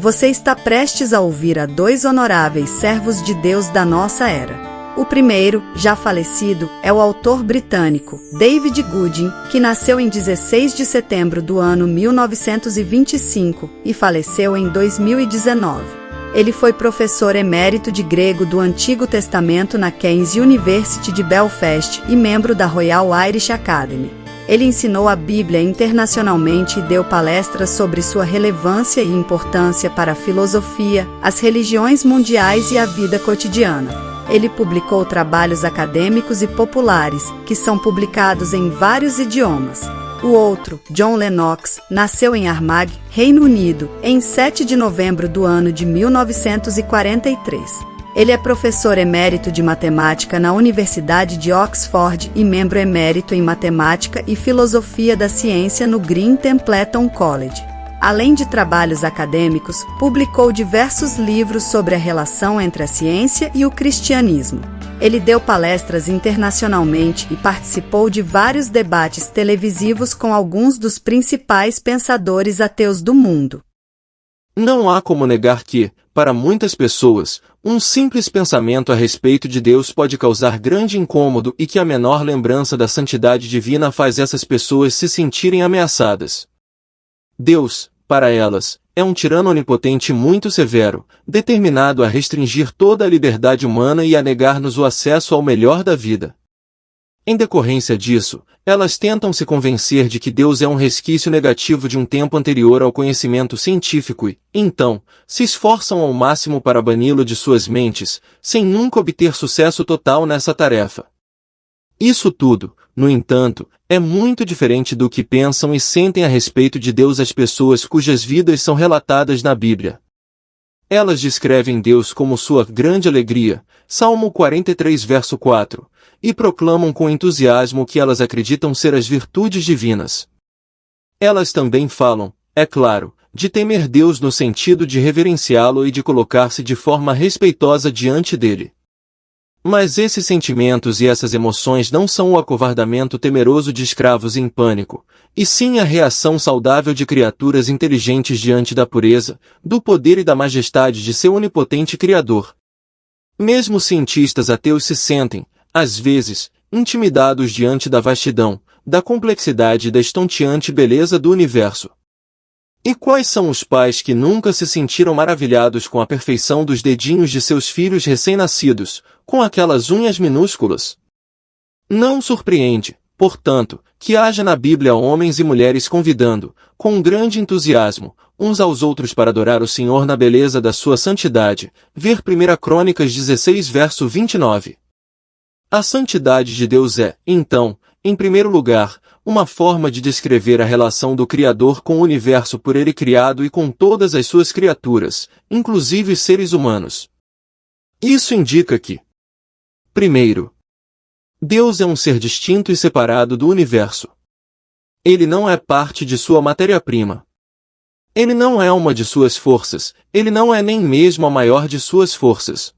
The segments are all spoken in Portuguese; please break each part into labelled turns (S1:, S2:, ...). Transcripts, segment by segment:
S1: Você está prestes a ouvir a dois honoráveis servos de Deus da nossa era. O primeiro, já falecido, é o autor britânico David Gooding, que nasceu em 16 de setembro do ano 1925 e faleceu em 2019. Ele foi professor emérito de grego do Antigo Testamento na King's University de Belfast e membro da Royal Irish Academy. Ele ensinou a Bíblia internacionalmente e deu palestras sobre sua relevância e importância para a filosofia, as religiões mundiais e a vida cotidiana. Ele publicou trabalhos acadêmicos e populares, que são publicados em vários idiomas. O outro, John Lennox, nasceu em Armagh, Reino Unido, em 7 de novembro do ano de 1943. Ele é professor emérito de matemática na Universidade de Oxford e membro emérito em matemática e filosofia da ciência no Green Templeton College. Além de trabalhos acadêmicos, publicou diversos livros sobre a relação entre a ciência e o cristianismo. Ele deu palestras internacionalmente e participou de vários debates televisivos com alguns dos principais pensadores ateus do mundo.
S2: Não há como negar que, para muitas pessoas, um simples pensamento a respeito de Deus pode causar grande incômodo e que a menor lembrança da santidade divina faz essas pessoas se sentirem ameaçadas. Deus, para elas, é um tirano onipotente muito severo, determinado a restringir toda a liberdade humana e a negar-nos o acesso ao melhor da vida. Em decorrência disso, elas tentam se convencer de que Deus é um resquício negativo de um tempo anterior ao conhecimento científico e, então, se esforçam ao máximo para bani-lo de suas mentes, sem nunca obter sucesso total nessa tarefa. Isso tudo, no entanto, é muito diferente do que pensam e sentem a respeito de Deus as pessoas cujas vidas são relatadas na Bíblia. Elas descrevem Deus como sua grande alegria, Salmo 43 verso 4, e proclamam com entusiasmo que elas acreditam ser as virtudes divinas. Elas também falam, é claro, de temer Deus no sentido de reverenciá-lo e de colocar-se de forma respeitosa diante dele. Mas esses sentimentos e essas emoções não são o acovardamento temeroso de escravos em pânico, e sim a reação saudável de criaturas inteligentes diante da pureza, do poder e da majestade de seu onipotente Criador. Mesmo cientistas ateus se sentem, às vezes, intimidados diante da vastidão, da complexidade e da estonteante beleza do universo. E quais são os pais que nunca se sentiram maravilhados com a perfeição dos dedinhos de seus filhos recém-nascidos, com aquelas unhas minúsculas? Não surpreende, portanto, que haja na Bíblia homens e mulheres convidando, com um grande entusiasmo, uns aos outros para adorar o Senhor na beleza da sua santidade. Ver 1 Crônicas 16 verso 29. A santidade de Deus é, então, em primeiro lugar, uma forma de descrever a relação do Criador com o universo por ele criado e com todas as suas criaturas, inclusive seres humanos. Isso indica que, primeiro, Deus é um ser distinto e separado do universo. Ele não é parte de sua matéria-prima. Ele não é uma de suas forças, ele não é nem mesmo a maior de suas forças.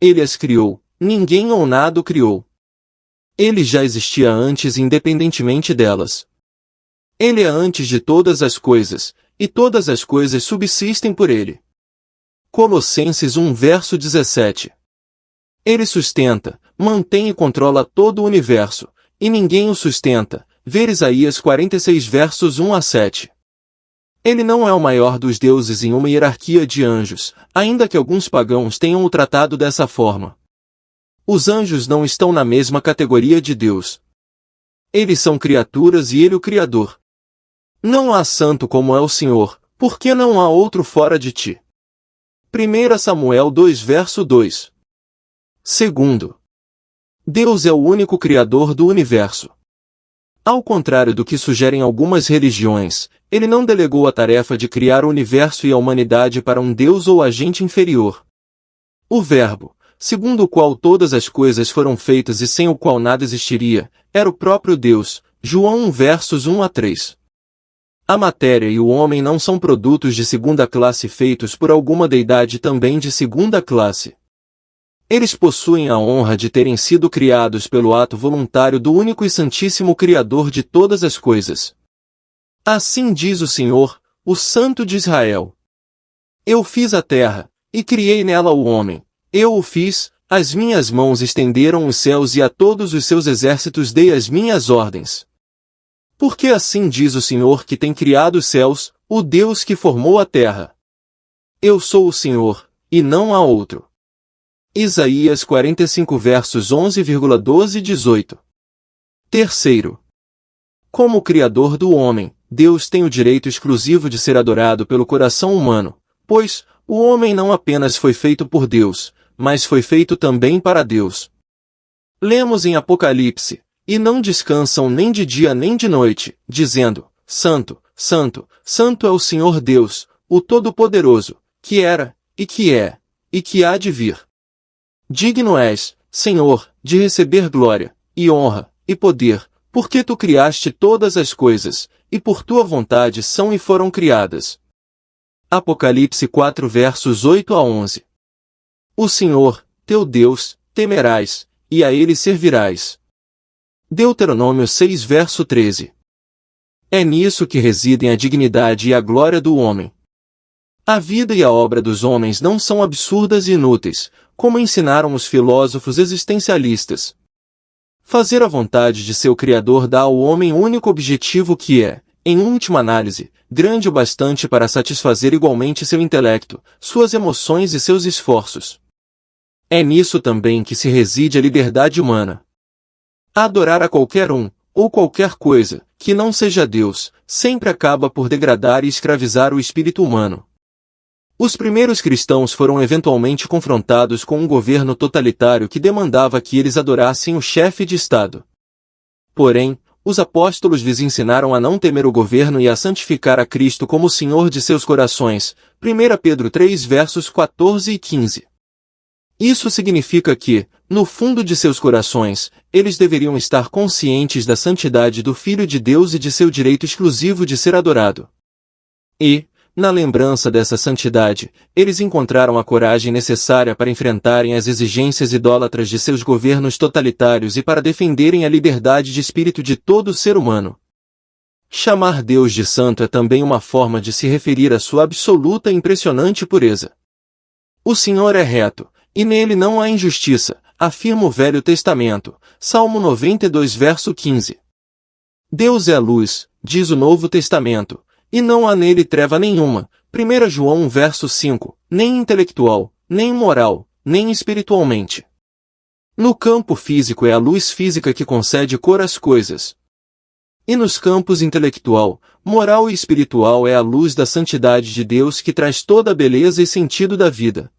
S2: Ele as criou, ninguém ou nada o criou. Ele já existia antes independentemente delas. Ele é antes de todas as coisas, e todas as coisas subsistem por ele. Colossenses 1 verso 17. Ele sustenta, mantém e controla todo o universo, e ninguém o sustenta. Ver Isaías 46 versos 1 a 7. Ele não é o maior dos deuses em uma hierarquia de anjos, ainda que alguns pagãos tenham o tratado dessa forma. Os anjos não estão na mesma categoria de Deus. Eles são criaturas e ele o Criador. Não há santo como é o Senhor, porque não há outro fora de ti. 1 Samuel 2 verso 2. Segundo, Deus é o único Criador do universo. Ao contrário do que sugerem algumas religiões, ele não delegou a tarefa de criar o universo e a humanidade para um Deus ou agente inferior. O Verbo, segundo o qual todas as coisas foram feitas e sem o qual nada existiria, era o próprio Deus. João 1 versos 1 a 3. A matéria e o homem não são produtos de segunda classe feitos por alguma deidade também de segunda classe. Eles possuem a honra de terem sido criados pelo ato voluntário do único e santíssimo Criador de todas as coisas. Assim diz o Senhor, o Santo de Israel. Eu fiz a terra, e criei nela o homem. Eu o fiz, as minhas mãos estenderam os céus e a todos os seus exércitos dei as minhas ordens. Porque assim diz o Senhor que tem criado os céus, o Deus que formou a terra. Eu sou o Senhor, e não há outro. Isaías 45 versos 11,12 e 18. Terceiro. Como Criador do homem, Deus tem o direito exclusivo de ser adorado pelo coração humano, pois o homem não apenas foi feito por Deus, mas foi feito também para Deus. Lemos em Apocalipse, e não descansam nem de dia nem de noite, dizendo, Santo, Santo, Santo é o Senhor Deus, o Todo-Poderoso, que era, e que é, e que há de vir. Digno és, Senhor, de receber glória, e honra, e poder, porque tu criaste todas as coisas, e por tua vontade são e foram criadas. Apocalipse 4 versos 8 a 11. O Senhor, teu Deus, temerás, e a ele servirás. Deuteronômio 6 verso 13. É nisso que residem a dignidade e a glória do homem. A vida e a obra dos homens não são absurdas e inúteis, como ensinaram os filósofos existencialistas. Fazer a vontade de seu Criador dá ao homem o único objetivo que é, em última análise, grande o bastante para satisfazer igualmente seu intelecto, suas emoções e seus esforços. É nisso também que se reside a liberdade humana. Adorar a qualquer um, ou qualquer coisa, que não seja Deus, sempre acaba por degradar e escravizar o espírito humano. Os primeiros cristãos foram eventualmente confrontados com um governo totalitário que demandava que eles adorassem o chefe de Estado. Porém, os apóstolos lhes ensinaram a não temer o governo e a santificar a Cristo como o Senhor de seus corações. 1 Pedro 3 versos 14 e 15. Isso significa que, no fundo de seus corações, eles deveriam estar conscientes da santidade do Filho de Deus e de seu direito exclusivo de ser adorado. E, na lembrança dessa santidade, eles encontraram a coragem necessária para enfrentarem as exigências idólatras de seus governos totalitários e para defenderem a liberdade de espírito de todo ser humano. Chamar Deus de santo é também uma forma de se referir à sua absoluta e impressionante pureza. O Senhor é reto, e nele não há injustiça, afirma o Velho Testamento, Salmo 92 verso 15. Deus é a luz, diz o Novo Testamento, e não há nele treva nenhuma, 1 João 1 verso 5, nem intelectual, nem moral, nem espiritualmente. No campo físico é a luz física que concede cor às coisas. E nos campos intelectual, moral e espiritual é a luz da santidade de Deus que traz toda a beleza e sentido da vida.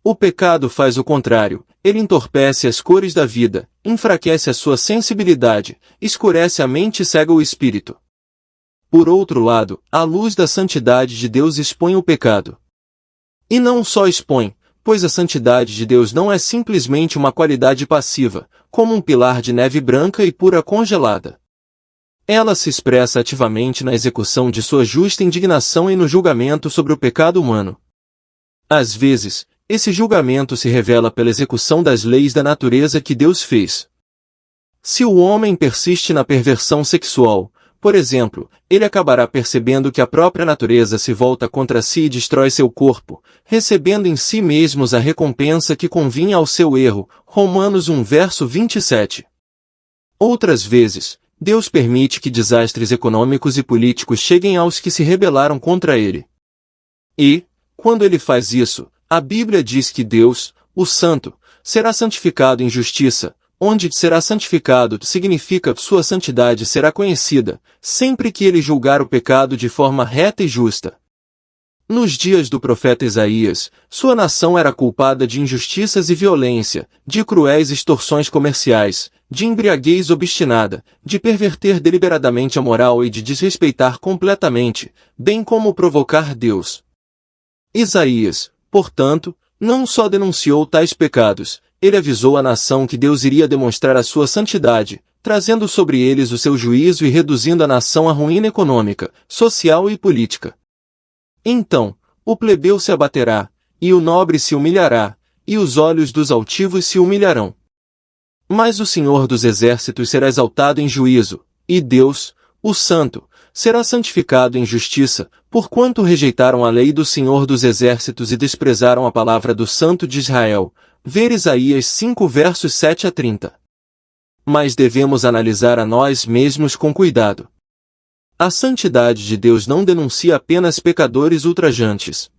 S2: O pecado faz o contrário, ele entorpece as cores da vida, enfraquece a sua sensibilidade, escurece a mente e cega o espírito. Por outro lado, a luz da santidade de Deus expõe o pecado. E não só expõe, pois a santidade de Deus não é simplesmente uma qualidade passiva, como um pilar de neve branca e pura congelada. Ela se expressa ativamente na execução de sua justa indignação e no julgamento sobre o pecado humano. Às vezes, esse julgamento se revela pela execução das leis da natureza que Deus fez. Se o homem persiste na perversão sexual, por exemplo, ele acabará percebendo que a própria natureza se volta contra si e destrói seu corpo, recebendo em si mesmos a recompensa que convinha ao seu erro. Romanos 1 verso 27. Outras vezes, Deus permite que desastres econômicos e políticos cheguem aos que se rebelaram contra ele. E, quando ele faz isso, a Bíblia diz que Deus, o Santo, será santificado em justiça. Onde será santificado significa sua santidade será conhecida, sempre que ele julgar o pecado de forma reta e justa. Nos dias do profeta Isaías, sua nação era culpada de injustiças e violência, de cruéis extorsões comerciais, de embriaguez obstinada, de perverter deliberadamente a moral e de desrespeitar completamente, bem como provocar Deus. Isaías, portanto, não só denunciou tais pecados, ele avisou a nação que Deus iria demonstrar a sua santidade, trazendo sobre eles o seu juízo e reduzindo a nação à ruína econômica, social e política. Então, o plebeu se abaterá, e o nobre se humilhará, e os olhos dos altivos se humilharão. Mas o Senhor dos exércitos será exaltado em juízo, e Deus, o Santo, será santificado em justiça, porquanto rejeitaram a lei do Senhor dos Exércitos e desprezaram a palavra do Santo de Israel. Ver Isaías 5 versos 7 a 30. Mas devemos analisar a nós mesmos com cuidado. A santidade de Deus não denuncia apenas pecadores ultrajantes.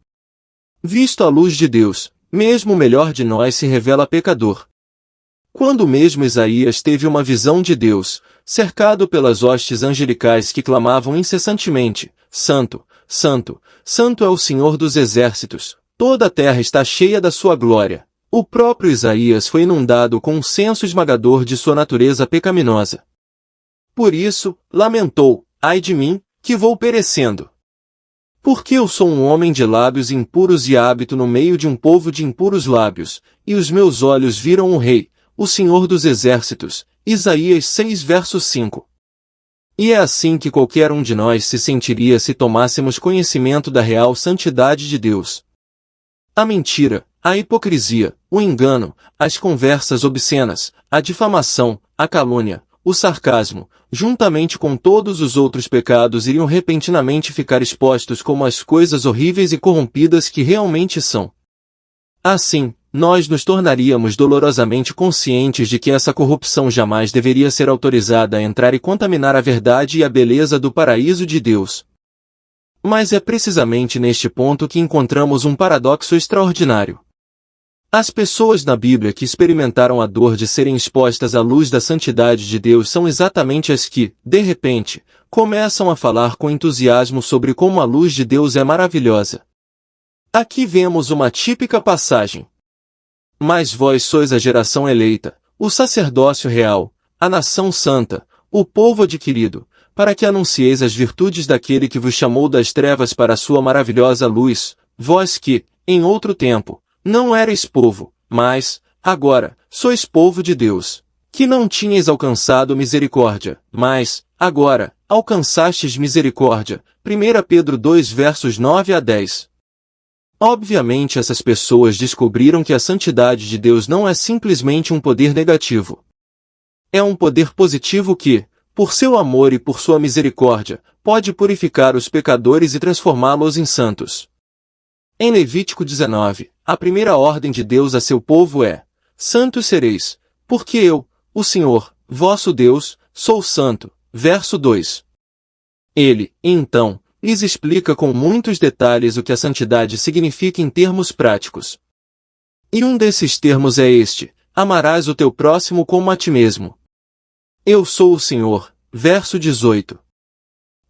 S2: Visto à luz de Deus, mesmo o melhor de nós se revela pecador. Quando mesmo Isaías teve uma visão de Deus, cercado pelas hostes angelicais que clamavam incessantemente, Santo, Santo, Santo é o Senhor dos Exércitos, toda a terra está cheia da sua glória. O próprio Isaías foi inundado com um senso esmagador de sua natureza pecaminosa. Por isso, lamentou, ai de mim, que vou perecendo. Porque eu sou um homem de lábios impuros e habito no meio de um povo de impuros lábios, e os meus olhos viram o Rei, o Senhor dos Exércitos. Isaías 6 verso 5. E é assim que qualquer um de nós se sentiria se tomássemos conhecimento da real santidade de Deus. A mentira, a hipocrisia, o engano, as conversas obscenas, a difamação, a calúnia, o sarcasmo, juntamente com todos os outros pecados iriam repentinamente ficar expostos como as coisas horríveis e corrompidas que realmente são. Assim, nós nos tornaríamos dolorosamente conscientes de que essa corrupção jamais deveria ser autorizada a entrar e contaminar a verdade e a beleza do paraíso de Deus. Mas é precisamente neste ponto que encontramos um paradoxo extraordinário. As pessoas na Bíblia que experimentaram a dor de serem expostas à luz da santidade de Deus são exatamente as que, de repente, começam a falar com entusiasmo sobre como a luz de Deus é maravilhosa. Aqui vemos uma típica passagem. Mas vós sois a geração eleita, o sacerdócio real, a nação santa, o povo adquirido, para que anuncieis as virtudes daquele que vos chamou das trevas para a sua maravilhosa luz, vós que, em outro tempo, não erais povo, mas, agora, sois povo de Deus, que não tinhais alcançado misericórdia, mas, agora, alcançastes misericórdia. 1 Pedro 2 versos 9 a 10. Obviamente essas pessoas descobriram que a santidade de Deus não é simplesmente um poder negativo. É um poder positivo que, por seu amor e por sua misericórdia, pode purificar os pecadores e transformá-los em santos. Em Levítico 19, a primeira ordem de Deus a seu povo é: santos sereis, porque eu, o Senhor, vosso Deus, sou santo. Verso 2. Ele, então, lhes explica com muitos detalhes o que a santidade significa em termos práticos. E um desses termos é este: amarás o teu próximo como a ti mesmo. Eu sou o Senhor. Verso 18.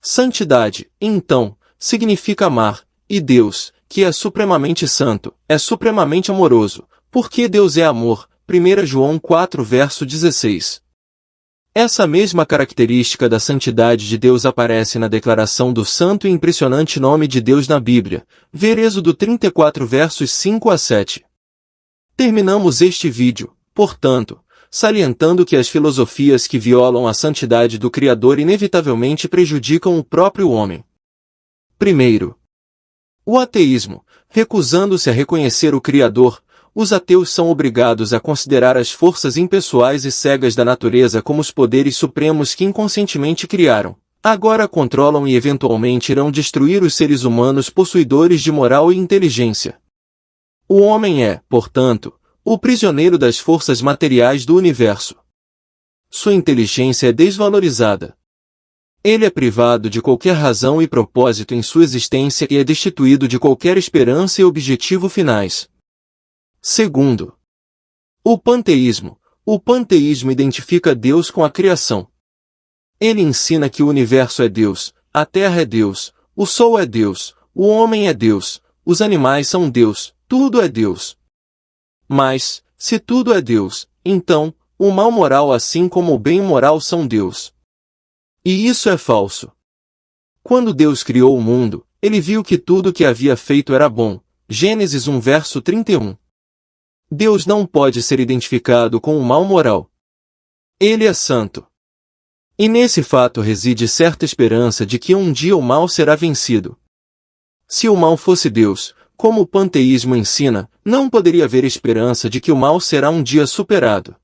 S2: Santidade, então, significa amar, e Deus, que é supremamente santo, é supremamente amoroso, porque Deus é amor. 1 João 4 verso 16. Essa mesma característica da santidade de Deus aparece na declaração do santo e impressionante nome de Deus na Bíblia, ver Êxodo 34 versos 5 a 7. Terminamos este vídeo, portanto, salientando que as filosofias que violam a santidade do Criador inevitavelmente prejudicam o próprio homem. Primeiro, o ateísmo. Recusando-se a reconhecer o Criador, os ateus são obrigados a considerar as forças impessoais e cegas da natureza como os poderes supremos que inconscientemente criaram, agora controlam e eventualmente irão destruir os seres humanos possuidores de moral e inteligência. O homem é, portanto, o prisioneiro das forças materiais do universo. Sua inteligência é desvalorizada. Ele é privado de qualquer razão e propósito em sua existência e é destituído de qualquer esperança e objetivo finais. Segundo, o panteísmo. O panteísmo identifica Deus com a criação. Ele ensina que o universo é Deus, a terra é Deus, o sol é Deus, o homem é Deus, os animais são Deus, tudo é Deus. Mas, se tudo é Deus, então, o mal moral assim como o bem moral são Deus. E isso é falso. Quando Deus criou o mundo, ele viu que tudo o que havia feito era bom. Gênesis 1 verso 31. Deus não pode ser identificado com o mal moral. Ele é santo. E nesse fato reside certa esperança de que um dia o mal será vencido. Se o mal fosse Deus, como o panteísmo ensina, não poderia haver esperança de que o mal será um dia superado.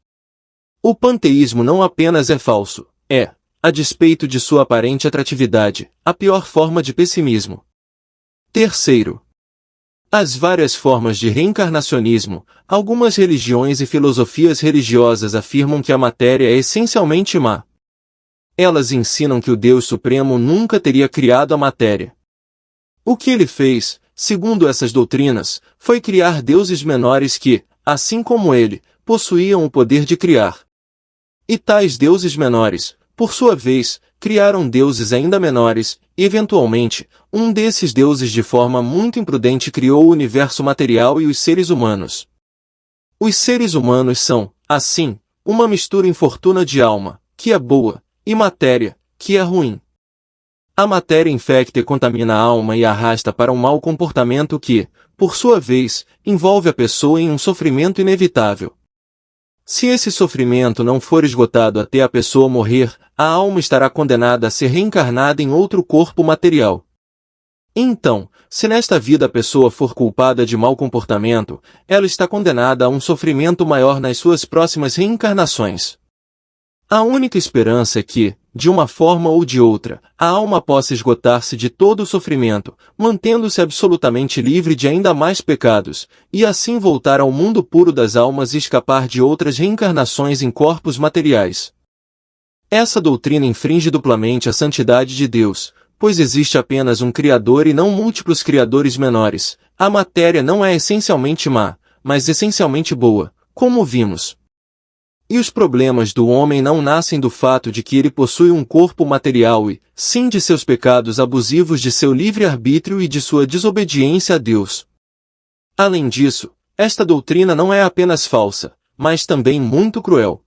S2: O panteísmo não apenas é falso, é, a despeito de sua aparente atratividade, a pior forma de pessimismo. Terceiro, as várias formas de reencarnacionismo. Algumas religiões e filosofias religiosas afirmam que a matéria é essencialmente má. Elas ensinam que o Deus Supremo nunca teria criado a matéria. O que ele fez, segundo essas doutrinas, foi criar deuses menores que, assim como ele, possuíam o poder de criar. E tais deuses menores, por sua vez, criaram deuses ainda menores, e eventualmente, um desses deuses de forma muito imprudente criou o universo material e os seres humanos. Os seres humanos são, assim, uma mistura infortuna de alma, que é boa, e matéria, que é ruim. A matéria infecta e contamina a alma e a arrasta para um mau comportamento que, por sua vez, envolve a pessoa em um sofrimento inevitável. Se esse sofrimento não for esgotado até a pessoa morrer, a alma estará condenada a ser reencarnada em outro corpo material. Então, se nesta vida a pessoa for culpada de mau comportamento, ela está condenada a um sofrimento maior nas suas próximas reencarnações. A única esperança é que, de uma forma ou de outra, a alma possa esgotar-se de todo o sofrimento, mantendo-se absolutamente livre de ainda mais pecados, e assim voltar ao mundo puro das almas e escapar de outras reencarnações em corpos materiais. Essa doutrina infringe duplamente a santidade de Deus, pois existe apenas um Criador e não múltiplos criadores menores. A matéria não é essencialmente má, mas essencialmente boa, como vimos. E os problemas do homem não nascem do fato de que ele possui um corpo material e, sim, de seus pecados abusivos, de seu livre-arbítrio e de sua desobediência a Deus. Além disso, esta doutrina não é apenas falsa, mas também muito cruel.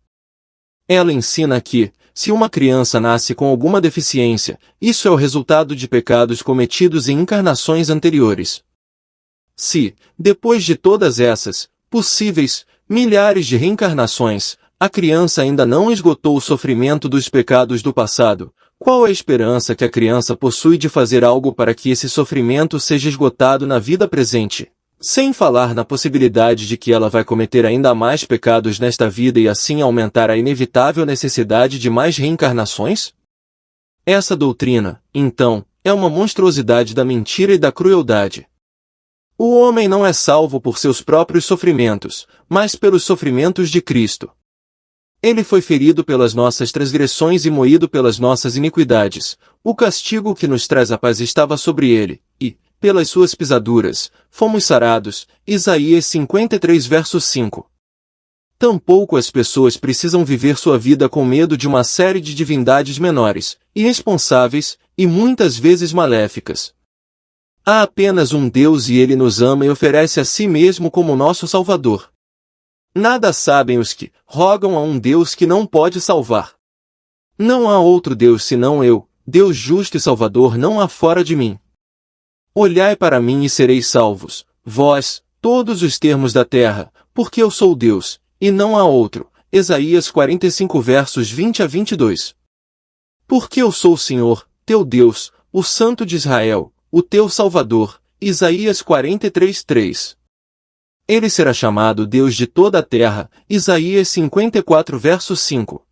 S2: Ela ensina que, se uma criança nasce com alguma deficiência, isso é o resultado de pecados cometidos em encarnações anteriores. Se, depois de todas essas, possíveis, milhares de reencarnações, a criança ainda não esgotou o sofrimento dos pecados do passado, qual é a esperança que a criança possui de fazer algo para que esse sofrimento seja esgotado na vida presente? Sem falar na possibilidade de que ela vai cometer ainda mais pecados nesta vida e assim aumentar a inevitável necessidade de mais reencarnações? Essa doutrina, então, é uma monstruosidade da mentira e da crueldade. O homem não é salvo por seus próprios sofrimentos, mas pelos sofrimentos de Cristo. Ele foi ferido pelas nossas transgressões e moído pelas nossas iniquidades. O castigo que nos traz a paz estava sobre ele, e, pelas suas pisaduras, fomos sarados. Isaías 53 verso 5. Tampouco as pessoas precisam viver sua vida com medo de uma série de divindades menores, irresponsáveis, e muitas vezes maléficas. Há apenas um Deus e Ele nos ama e oferece a si mesmo como nosso Salvador. Nada sabem os que rogam a um Deus que não pode salvar. Não há outro Deus senão eu, Deus justo e Salvador não há fora de mim. Olhai para mim e sereis salvos, vós, todos os termos da terra, porque eu sou Deus, e não há outro. Isaías 45 versos 20 a 22. Porque eu sou o Senhor, teu Deus, o Santo de Israel, o teu Salvador. Isaías 43, 3. Ele será chamado Deus de toda a terra. Isaías 54 verso 5.